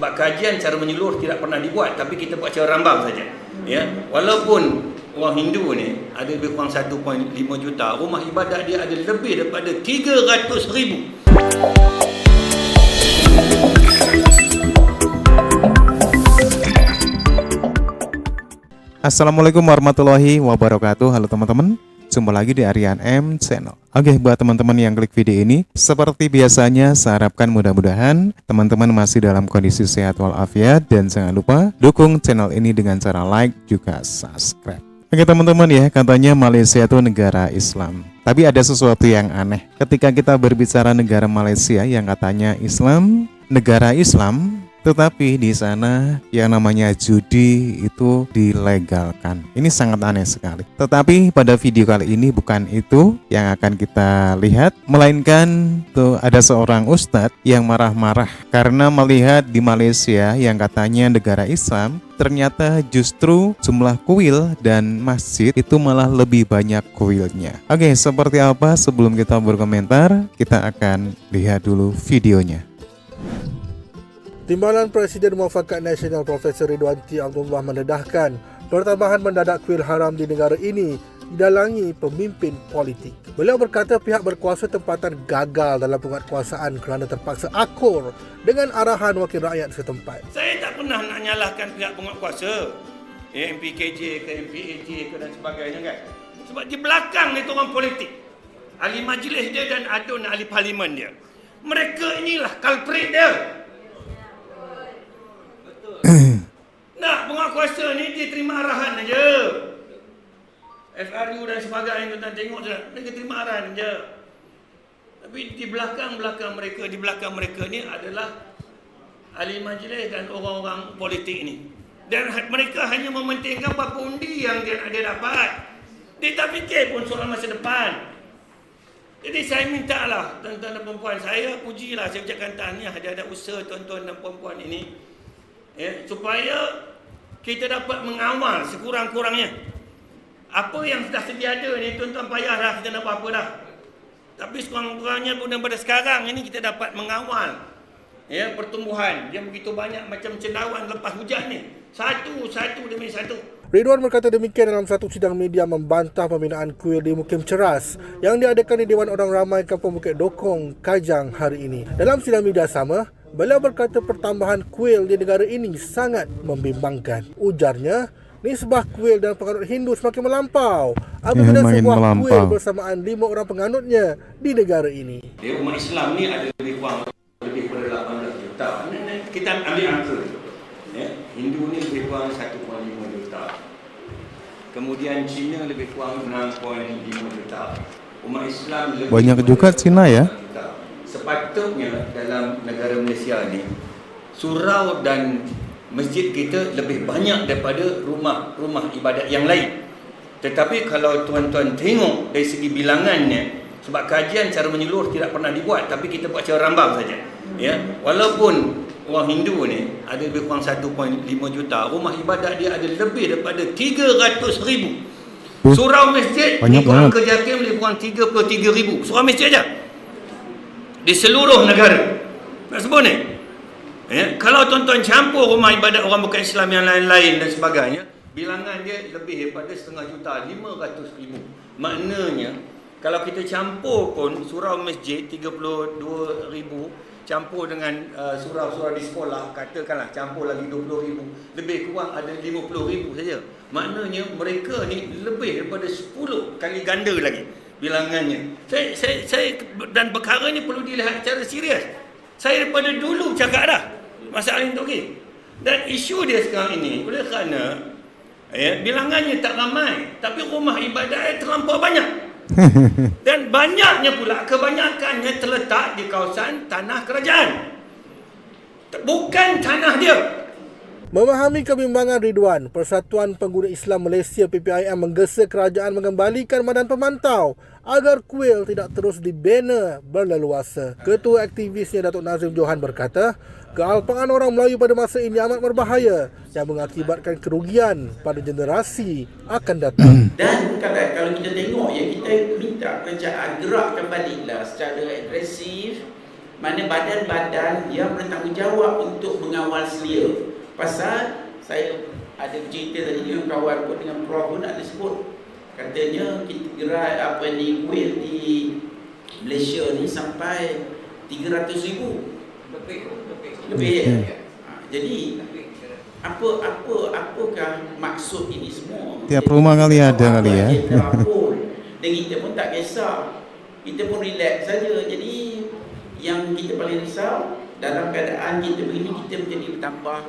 Sebab kajian cara menyeluruh tidak pernah dibuat, tapi kita buat cara rambang saja. Ya, walaupun orang Hindu ni ada lebih kurang 1.5 juta, rumah ibadat dia ada lebih daripada 300,000. Assalamualaikum warahmatullahi wabarakatuh. Halo teman-teman, jumpa lagi di Aryan M Channel. Oke, buat teman-teman yang klik video ini, seperti biasanya saya harapkan mudah-mudahan teman-teman masih dalam kondisi sehat walafiat. Dan jangan lupa dukung channel ini dengan cara like juga subscribe. Oke teman-teman ya, katanya Malaysia itu negara Islam. Tapi ada sesuatu yang aneh ketika kita berbicara negara Malaysia yang katanya Islam, negara Islam, tetapi di sana yang namanya judi itu dilegalkan. Ini sangat aneh sekali. Tetapi pada video kali ini bukan itu yang akan kita lihat, melainkan tuh ada seorang ustadz yang marah-marah karena melihat di Malaysia yang katanya negara Islam, ternyata justru jumlah kuil dan masjid itu malah lebih banyak kuilnya. Oke, seperti apa? Sebelum kita berkomentar, kita akan lihat dulu videonya. Timbalan Presiden Muafakat Nasional Profesor Ridwan T. Abdullah mendedahkan pertambahan mendadak kuil haram di negara ini didalangi pemimpin politik. Beliau berkata pihak berkuasa tempatan gagal dalam penguatkuasaan kerana terpaksa akur dengan arahan wakil rakyat setempat. Saya tak pernah nak nyalahkan pihak penguatkuasa, MPKJ ke MPAJ ke dan sebagainya kan. Sebab di belakang itu orang politik, ahli majlis dia dan adun ahli parlimen dia. Mereka inilah culprit dia. Nak penguatkuasa ni dia terima arahan aja. FRU dan sebagainya tuan tengok je, mereka terima arahan aja. Tapi di belakang mereka ni adalah ahli majlis dan orang-orang politik ni. Dan mereka hanya mementingkan berapa undi yang dia dapat. Dia tak fikir pun soal masa depan. Jadi saya minta lah tuan-tuan dan perempuan, saya pujilah, saya ucapkan tahniah ada usaha tuan-tuan dan perempuan ini. Ya, supaya kita dapat mengawal sekurang-kurangnya. Apa yang sudah sedia ada ni, tuan-tuan payahlah kita nak buat apa dah. Tapi sekurang-kurangnya pun daripada sekarang ini kita dapat mengawal ya, pertumbuhan. Dia begitu banyak macam cendawan lepas hujan ni. Satu demi satu. Ridwan berkata demikian dalam satu sidang media membantah pembinaan kuil di Mukim Ceras yang diadakan di Dewan Orang Ramai Kampung Bukit Dokong, Kajang hari ini. Dalam sidang media sama, beliau berkata pertambahan kuil di negara ini sangat membimbangkan. Ujarnya, nisbah kuil dan penganut Hindu semakin melampau apabila sebuah kuil bersamaan 5 orang penganutnya di negara ini. Dia umat Islam ni ada lebih pada 18 juta. Kita ambil angka. Ya, Hindu ni lebih kurang 1.5 juta. Kemudian Cina lebih kurang 6.5 juta. Umat Islam lebih banyak juga Cina ya. Sepatutnya dalam negara Malaysia ni, surau dan masjid kita lebih banyak daripada rumah ibadat yang lain. Tetapi kalau tuan-tuan tengok dari segi bilangannya, sebab kajian cara menyeluruh tidak pernah dibuat, tapi kita buat cara rambang saja. Ya, walaupun orang Hindu ni ada lebih kurang 1.5 juta, rumah ibadat dia ada lebih daripada 300,000. Surau masjid ni kurang kerja hakim lebih kurang 33,000. Surau masjid aja di seluruh negara. Nak sebut ni ya, kalau tuan-tuan campur rumah ibadat orang bukan Islam yang lain-lain dan sebagainya, bilangan dia lebih daripada 500,000, 500,000. Maknanya kalau kita campur pun surau masjid 32,000 campur dengan surau-surau di sekolah, katakanlah campur lagi 20,000, lebih kurang ada 50,000 saja. Maknanya mereka ni lebih daripada 10 kali ganda lagi bilangannya. Saya dan perkara ni perlu dilihat secara serius. Saya daripada dulu cakap dah masalah ini okey. Dan isu dia sekarang ini oleh kerana ya, bilangannya tak ramai, tapi rumah ibadat terlampau banyak. Dan banyaknya pula, kebanyakannya terletak di kawasan tanah kerajaan, bukan tanah dia. Memahami kebimbangan Ridwan, Persatuan Pengguna Islam Malaysia PPIM menggesa kerajaan mengembalikan badan pemantau agar kuil tidak terus dibina berleluasa. Ketua aktivisnya Datuk Nazim Johan berkata, kealpaan orang Melayu pada masa ini amat berbahaya yang mengakibatkan kerugian pada generasi akan datang. Dan kalau kita tengok ya, kita minta kerajaan gerak kembalilah secara agresif mana badan-badan yang bertanggungjawab untuk mengawal selia. Pasal saya ada cerita tadi dengan kawan pun, dengan Prof pun ada sebut, katanya kita gerai kuil di Malaysia ni sampai 300,000 lebih. Jadi apakah maksud ini semua? Tiap rumah kali ada kali ya. Dan kita pun tak kisah, kita pun relax saja. Jadi yang kita paling risau dalam keadaan kita begini, kita menjadi bertambah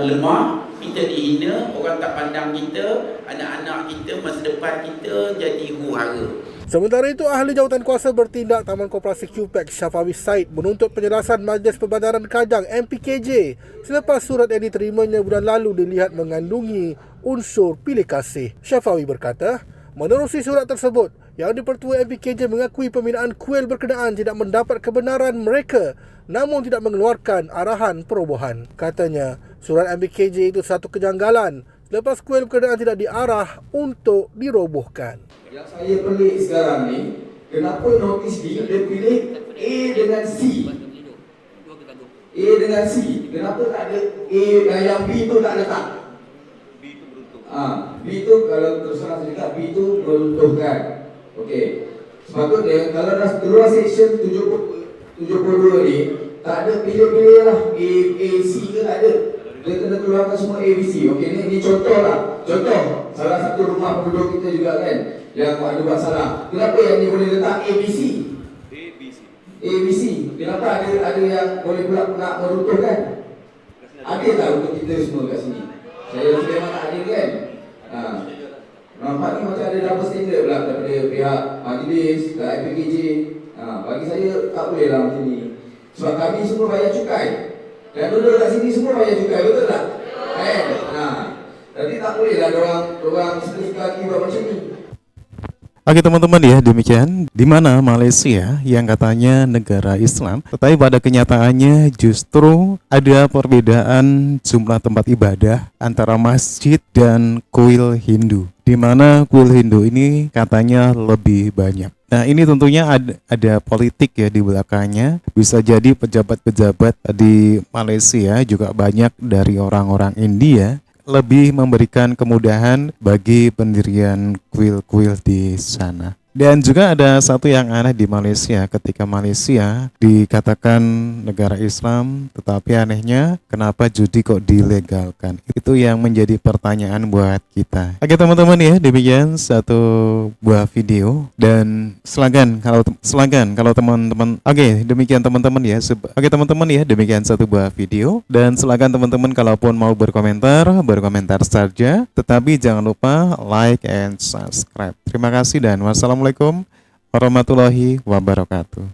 lemah, kita dihina, orang tak pandang kita, anak-anak kita, masa depan kita jadi huru-hara. Sementara itu, Ahli Jawatan Kuasa Bertindak Taman Koperasi QPEC Syafawi Said menuntut penjelasan Majlis Perbandaran Kajang MPKJ selepas surat yang diterimanya bulan lalu dilihat mengandungi unsur pilih kasih. Syafawi berkata, menerusi surat tersebut, yang dipertua MPKJ mengakui pembinaan kuil berkenaan tidak mendapat kebenaran mereka namun tidak mengeluarkan arahan perobohan. Katanya, surat MPKJ itu satu kejanggalan selepas kuil berkenaan tidak diarah untuk dirobohkan. Yang saya pelik sekarang ni, kenapa notis D dia pilih A dengan C? A dengan C. Kenapa tak ada A dan yang B tu tak letak? B tu kalau terus terang saya cakap, B tu meruntuhkan. Okey. Sepatutnya kalau dah keluar section 72 ni, tak ada pilih-pilih lah A, C ke tak ada. Dia kena keluarkan semua A, B, C. Okey, ni contoh lah. Contoh, salah satu rumah penduduk kita juga kan, yang ada masalah. Kenapa yang ni boleh letak A, B, C? A, B, C. Kenapa ada yang boleh pula nak meruntuhkan? Adil tak untuk kita semua kat sini? Saya rasa memang tak adil kan? Nampak ni macam ada double standard pula daripada pihak majlis, MPKJ. Bagi saya tak boleh lah macam ni. Sebab kami semua bayar cukai. Dan duduk kat sini semua bayar cukai, betul tak? Kan? Jadi tak boleh lah orang suka-suka lagi buat macam ni. Oke teman-teman ya, demikian di mana Malaysia yang katanya negara Islam, tetapi pada kenyataannya justru ada perbedaan jumlah tempat ibadah antara masjid dan kuil Hindu, di mana kuil Hindu ini katanya lebih banyak. Nah ini tentunya ada politik ya di belakangnya. Bisa jadi pejabat-pejabat di Malaysia juga banyak dari orang-orang India lebih memberikan kemudahan bagi pendirian kuil-kuil di sana. Dan juga ada satu yang aneh di Malaysia, ketika Malaysia dikatakan negara Islam, tetapi anehnya kenapa judi kok dilegalkan? Itu yang menjadi pertanyaan buat kita. Oke teman-teman ya, demikian satu buah video, dan silakan kalau teman-teman, oke demikian teman-teman ya, oke teman-teman ya, demikian satu buah video, dan silakan teman-teman kalaupun mau berkomentar saja, tetapi jangan lupa like and subscribe. Terima kasih dan wassalamualaikum warahmatullahi wabarakatuh.